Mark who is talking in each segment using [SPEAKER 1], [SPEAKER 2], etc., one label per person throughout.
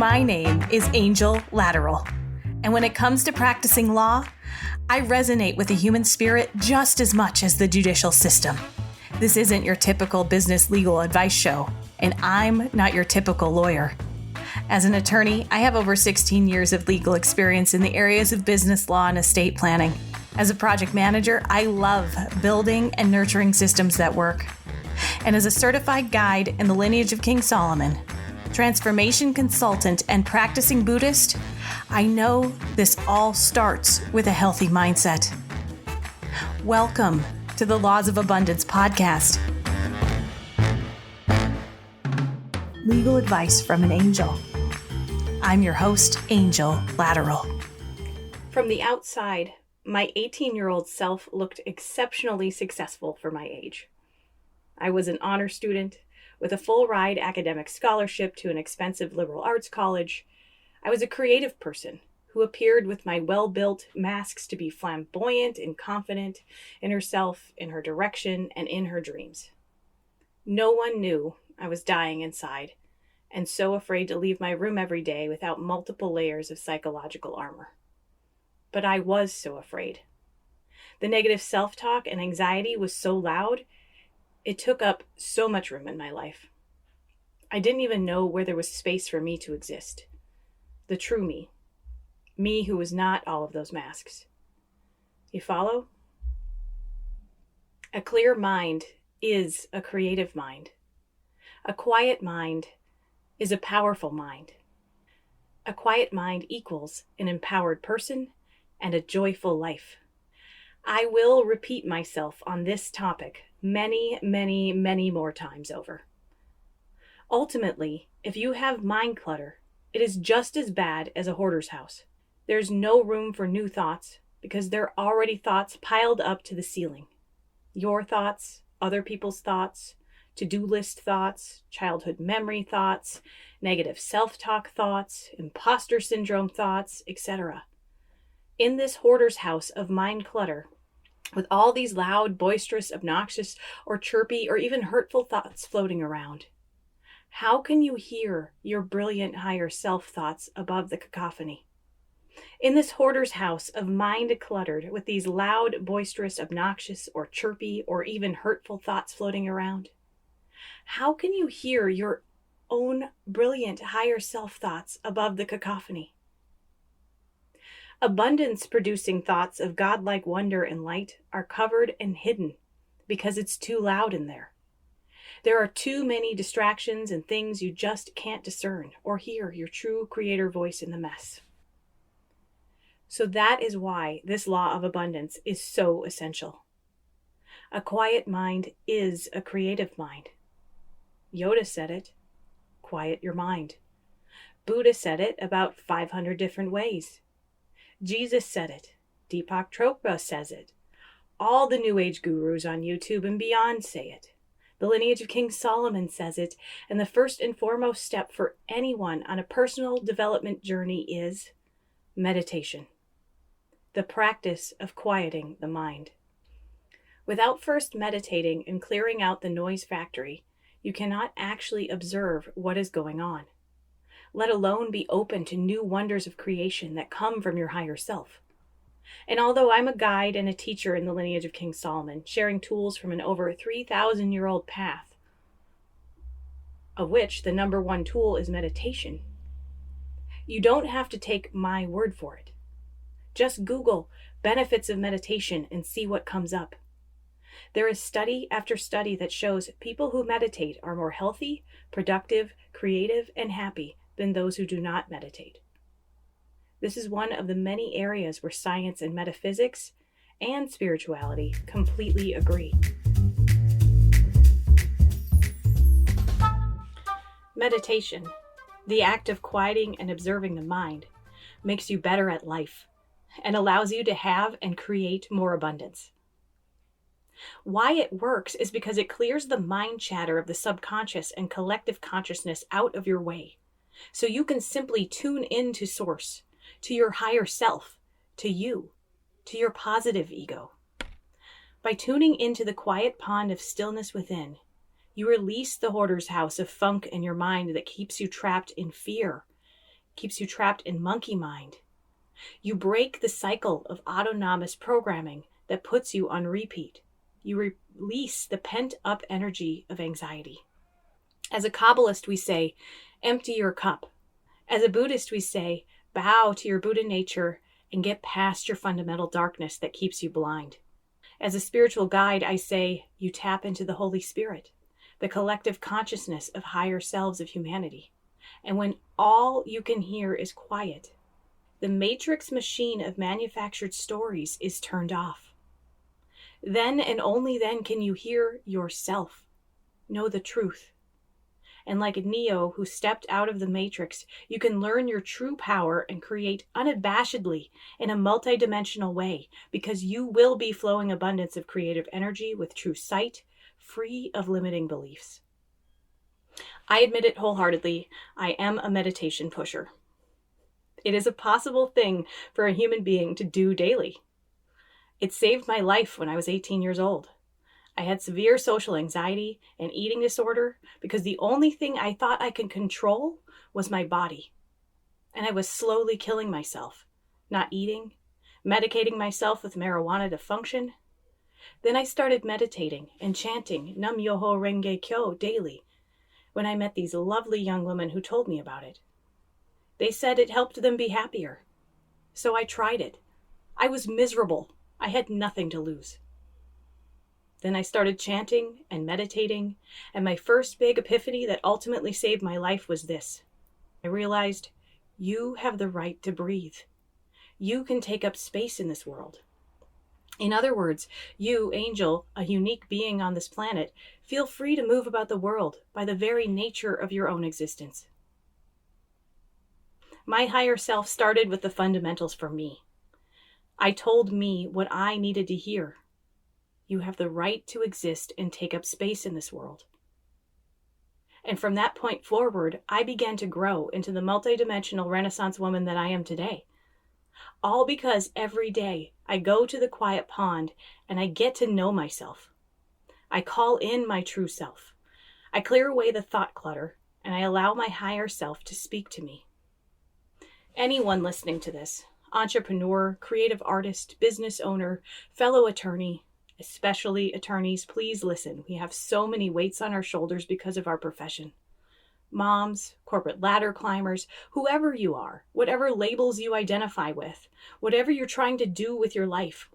[SPEAKER 1] My name is Angel Lateral, and when it comes to practicing law, I resonate with the human spirit just as much as the judicial system. This isn't your typical business legal advice show, and I'm not your typical lawyer. As an attorney, I have over 16 years of legal experience in the areas of business law and estate planning. As a project manager, I love building and nurturing systems that work. And as a certified guide in the lineage of King Solomon, transformation consultant, and practicing Buddhist, I know this all starts with a healthy mindset. Welcome to the Laws of Abundance podcast. Legal advice from an angel. I'm your host, Angel Lateral. From the outside, my 18-year-old self looked exceptionally successful for my age. I was an honor student with a full-ride academic scholarship to an expensive liberal arts college. I was a creative person who appeared with my well-built masks to be flamboyant and confident in herself, in her direction, and in her dreams. No one knew I was dying inside and so afraid to leave my room every day without multiple layers of psychological armor. But I was so afraid. The negative self-talk and anxiety was so loud, it took up so much room in my life. I didn't even know where there was space for me to exist. The true me. Me who was not all of those masks. You follow? A clear mind is a creative mind. A quiet mind is a powerful mind. A quiet mind equals an empowered person and a joyful life. I will repeat myself on this topic many, many, many more times over. Ultimately, if you have mind clutter, it is just as bad as a hoarder's house. There's no room for new thoughts because there are already thoughts piled up to the ceiling. Your thoughts, other people's thoughts, to-do list thoughts, childhood memory thoughts, negative self-talk thoughts, imposter syndrome thoughts, etc. In this hoarder's house of mind clutter, with all these loud, boisterous, obnoxious, or chirpy, or even hurtful thoughts floating around, how can you hear your brilliant higher self thoughts above the cacophony? In this hoarder's house of mind cluttered with these loud, boisterous, obnoxious, or chirpy, or even hurtful thoughts floating around, how can you hear your own brilliant higher self thoughts above the cacophony? Abundance-producing thoughts of godlike wonder and light are covered and hidden because it's too loud in there. There are too many distractions and things you just can't discern or hear your true creator voice in the mess. So that is why this law of abundance is so essential. A quiet mind is a creative mind. Yoda said it, quiet your mind. Buddha said it about 500 different ways. Jesus said it. Deepak Chopra says it. All the New Age gurus on YouTube and beyond say it. The lineage of King Solomon says it. And the first and foremost step for anyone on a personal development journey is meditation. The practice of quieting the mind. Without first meditating and clearing out the noise factory, you cannot actually observe what is going on, let alone be open to new wonders of creation that come from your higher self. And although I'm a guide and a teacher in the lineage of King Solomon, sharing tools from an over 3,000-year-old path, of which the number one tool is meditation, you don't have to take my word for it. Just Google benefits of meditation and see what comes up. There is study after study that shows people who meditate are more healthy, productive, creative, and happy than those who do not meditate. This is one of the many areas where science and metaphysics and spirituality completely agree. Meditation, the act of quieting and observing the mind, makes you better at life and allows you to have and create more abundance. Why it works is because it clears the mind chatter of the subconscious and collective consciousness out of your way, so you can simply tune into source, to your higher self, to you, to your positive ego. By tuning into the quiet pond of stillness within, you release the hoarder's house of funk in your mind that keeps you trapped in fear keeps you trapped in monkey mind. You break the cycle of autonomous programming that puts you on repeat. You release the pent-up energy of anxiety. As a Kabbalist, we say, empty your cup. As a Buddhist, we say, bow to your Buddha nature and get past your fundamental darkness that keeps you blind. As a spiritual guide, I say, you tap into the Holy Spirit, the collective consciousness of higher selves of humanity. And when all you can hear is quiet, the matrix machine of manufactured stories is turned off. Then and only then can you hear yourself, know the truth. And like Neo, who stepped out of the matrix, you can learn your true power and create unabashedly in a multidimensional way, because you will be flowing abundance of creative energy with true sight, free of limiting beliefs. I admit it wholeheartedly, I am a meditation pusher. It is a possible thing for a human being to do daily. It saved my life when I was 18 years old. I had severe social anxiety and eating disorder because the only thing I thought I could control was my body. And I was slowly killing myself, not eating, medicating myself with marijuana to function. Then I started meditating and chanting Nam Myoho Renge Kyo daily when I met these lovely young women who told me about it. They said it helped them be happier. So I tried it. I was miserable. I had nothing to lose. Then I started chanting and meditating, and my first big epiphany that ultimately saved my life was this. I realized, you have the right to breathe. You can take up space in this world. In other words, you, angel, a unique being on this planet, feel free to move about the world by the very nature of your own existence. My higher self started with the fundamentals for me. I told me what I needed to hear. You have the right to exist and take up space in this world. And from that point forward, I began to grow into the multidimensional Renaissance woman that I am today. All because every day I go to the quiet pond and I get to know myself. I call in my true self. I clear away the thought clutter and I allow my higher self to speak to me. Anyone listening to this, entrepreneur, creative artist, business owner, fellow attorney, especially attorneys, please listen. We have so many weights on our shoulders because of our profession. Moms, corporate ladder climbers, whoever you are, whatever labels you identify with, whatever you're trying to do with your life.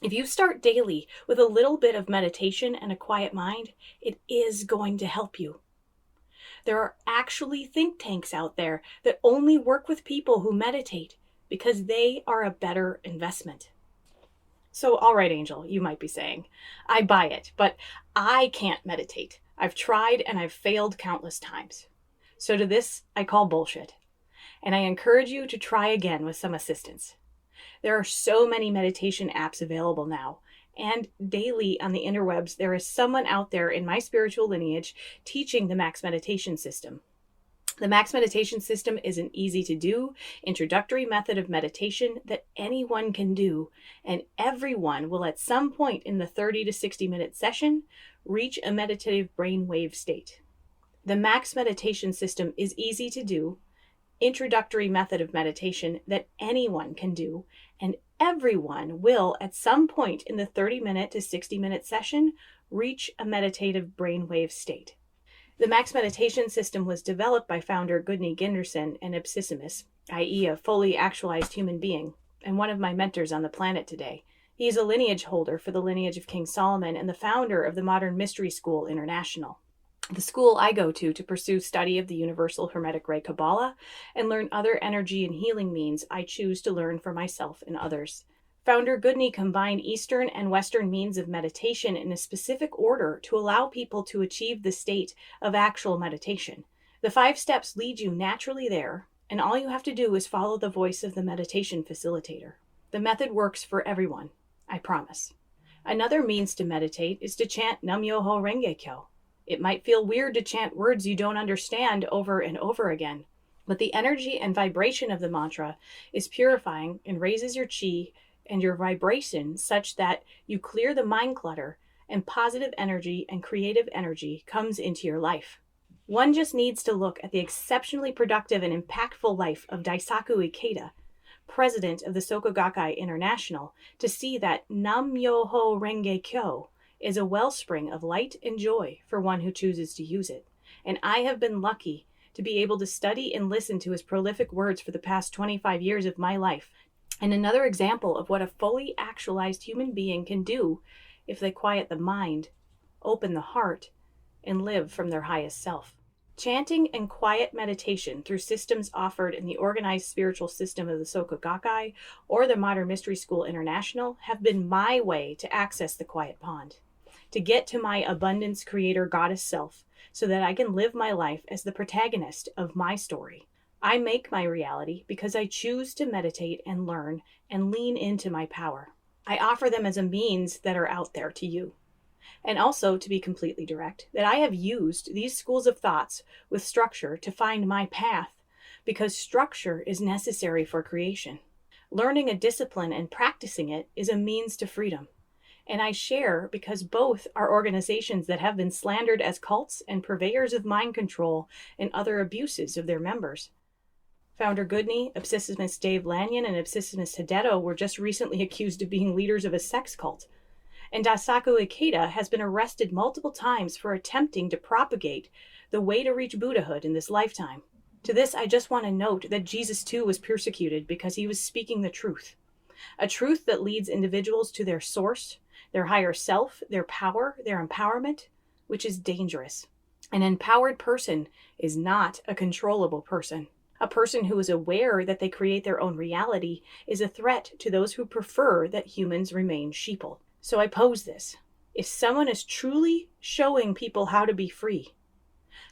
[SPEAKER 1] If you start daily with a little bit of meditation and a quiet mind, it is going to help you. There are actually think tanks out there that only work with people who meditate because they are a better investment. So, all right, Angel, you might be saying, I buy it, but I can't meditate. I've tried and I've failed countless times. So to this, I call bullshit. And I encourage you to try again with some assistance. There are so many meditation apps available now. And daily on the interwebs, there is someone out there in my spiritual lineage teaching the Max Meditation System. The Max Meditation System is an easy-to-do, introductory method of meditation that anyone can do, and everyone will at some point in the 30 to 60-minute session reach a meditative brainwave state. The Max Meditation System is easy to do, introductory method of meditation that anyone can do, and everyone will at some point in the 30-minute to 60-minute session reach a meditative brainwave state. The Max Meditation System was developed by founder Gudni Ginderson and Ep7, i.e. a fully actualized human being, and one of my mentors on the planet today. He is a lineage holder for the lineage of King Solomon and the founder of the Modern Mystery School International, the school I go to pursue study of the Universal Hermetic Ray Kabbalah and learn other energy and healing means I choose to learn for myself and others. Founder Gudni combined Eastern and Western means of meditation in a specific order to allow people to achieve the state of actual meditation. The 5 steps lead you naturally there, and all you have to do is follow the voice of the meditation facilitator. The method works for everyone, I promise. Another means to meditate is to chant Nam Myoho Renge Kyo. It might feel weird to chant words you don't understand over and over again, but the energy and vibration of the mantra is purifying and raises your chi and your vibration such that you clear the mind clutter and positive energy and creative energy comes into your life. One just needs to look at the exceptionally productive and impactful life of Daisaku Ikeda, president of the Soka Gakkai International, to see that Nam-myoho Renge Kyo is a wellspring of light and joy for one who chooses to use it. And I have been lucky to be able to study and listen to his prolific words for the past 25 years of my life. And another example of what a fully actualized human being can do if they quiet the mind, open the heart, and live from their highest self. Chanting and quiet meditation through systems offered in the organized spiritual system of the Soka Gakkai or the Modern Mystery School International have been my way to access the quiet pond, to get to my abundance creator goddess self so that I can live my life as the protagonist of my story. I make my reality because I choose to meditate and learn and lean into my power. I offer them as a means that are out there to you. And also, to be completely direct, that I have used these schools of thoughts with structure to find my path because structure is necessary for creation. Learning a discipline and practicing it is a means to freedom. And I share because both are organizations that have been slandered as cults and purveyors of mind control and other abuses of their members. Founder Goodney, obsessivist Dave Lanyon, and obsessivist Hideto were just recently accused of being leaders of a sex cult. And Daisaku Ikeda has been arrested multiple times for attempting to propagate the way to reach Buddhahood in this lifetime. To this, I just want to note that Jesus too was persecuted because he was speaking the truth. A truth that leads individuals to their source, their higher self, their power, their empowerment, which is dangerous. An empowered person is not a controllable person. A person who is aware that they create their own reality is a threat to those who prefer that humans remain sheeple. So I pose this. If someone is truly showing people how to be free,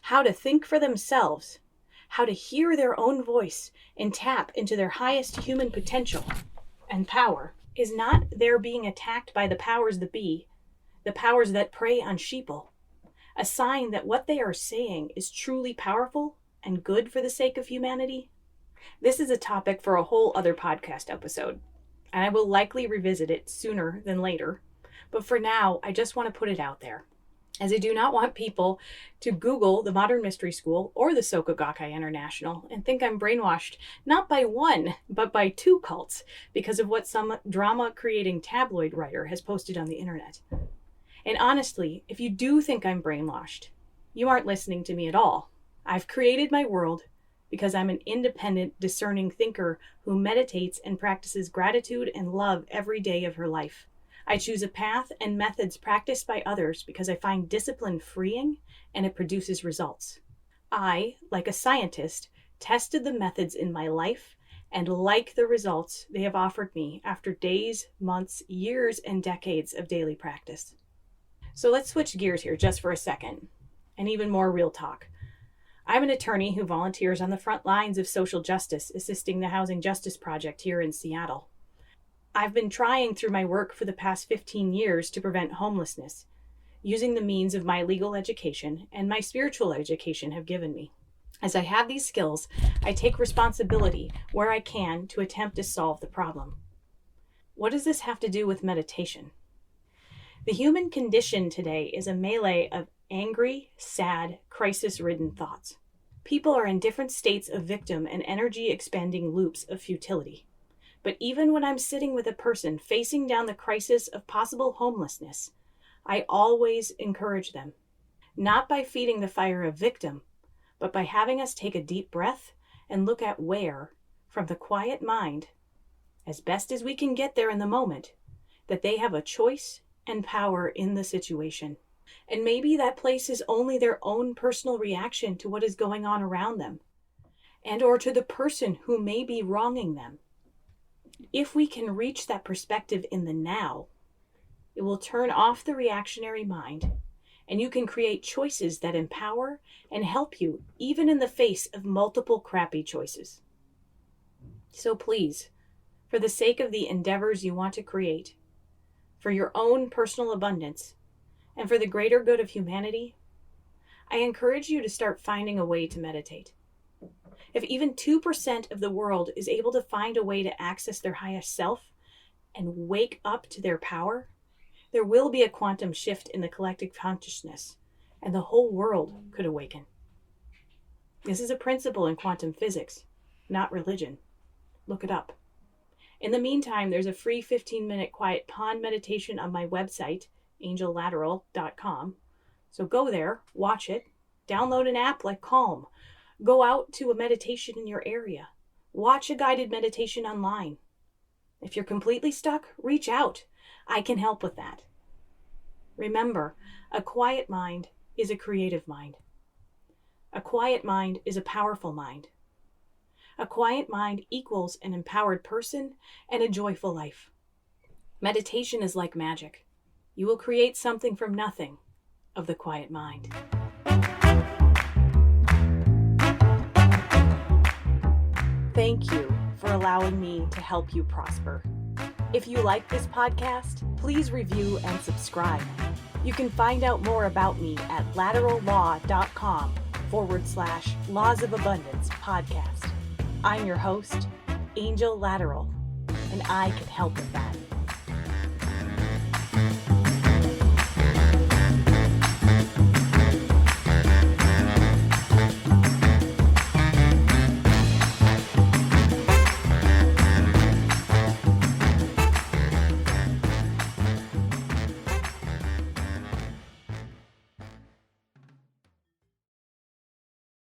[SPEAKER 1] how to think for themselves, how to hear their own voice and tap into their highest human potential and power, is not there being attacked by the powers that be, the powers that prey on sheeple, a sign that what they are saying is truly powerful and good for the sake of humanity? This is a topic for a whole other podcast episode, and I will likely revisit it sooner than later. But for now, I just want to put it out there, as I do not want people to Google the Modern Mystery School or the Soka Gakkai International and think I'm brainwashed not by one, but by two cults because of what some drama-creating tabloid writer has posted on the internet. And honestly, if you do think I'm brainwashed, you aren't listening to me at all. I've created my world because I'm an independent, discerning thinker who meditates and practices gratitude and love every day of her life. I choose a path and methods practiced by others because I find discipline freeing and it produces results. I, like a scientist, tested the methods in my life and like the results they have offered me after days, months, years, and decades of daily practice. So let's switch gears here just for a second, and even more real talk. I'm an attorney who volunteers on the front lines of social justice, assisting the Housing Justice Project here in Seattle. I've been trying through my work for the past 15 years to prevent homelessness, using the means of my legal education and my spiritual education have given me. As I have these skills, I take responsibility where I can to attempt to solve the problem. What does this have to do with meditation? The human condition today is a melee of angry, sad, crisis-ridden thoughts. People are in different states of victim and energy-expending loops of futility. But even when I'm sitting with a person facing down the crisis of possible homelessness, I always encourage them, not by feeding the fire of victim, but by having us take a deep breath and look at where, from the quiet mind, as best as we can get there in the moment, that they have a choice and power in the situation. And maybe that place is only their own personal reaction to what is going on around them, and or to the person who may be wronging them. If we can reach that perspective in the now, it will turn off the reactionary mind, and you can create choices that empower and help you even in the face of multiple crappy choices. So please, for the sake of the endeavors you want to create, for your own personal abundance, and for the greater good of humanity, I encourage you to start finding a way to meditate. If even 2% of the world is able to find a way to access their highest self and wake up to their power, there will be a quantum shift in the collective consciousness, and the whole world could awaken. This is a principle in quantum physics, not religion. Look it up. In the meantime, there's a free 15-minute quiet pond meditation on my website, angellateral.com. So go there, watch it, download an app like Calm, go out to a meditation in your area, watch a guided meditation online. If you're completely stuck, reach out. I can help with that. Remember, a quiet mind is a creative mind. A quiet mind is a powerful mind. A quiet mind equals an empowered person and a joyful life. Meditation is like magic. You will create something from nothing of the quiet mind. Thank you for allowing me to help you prosper. If you like this podcast, please review and subscribe. You can find out more about me at laterallaw.com/Laws of Abundance podcast. I'm your host, Angel Lateral, and I can help with that.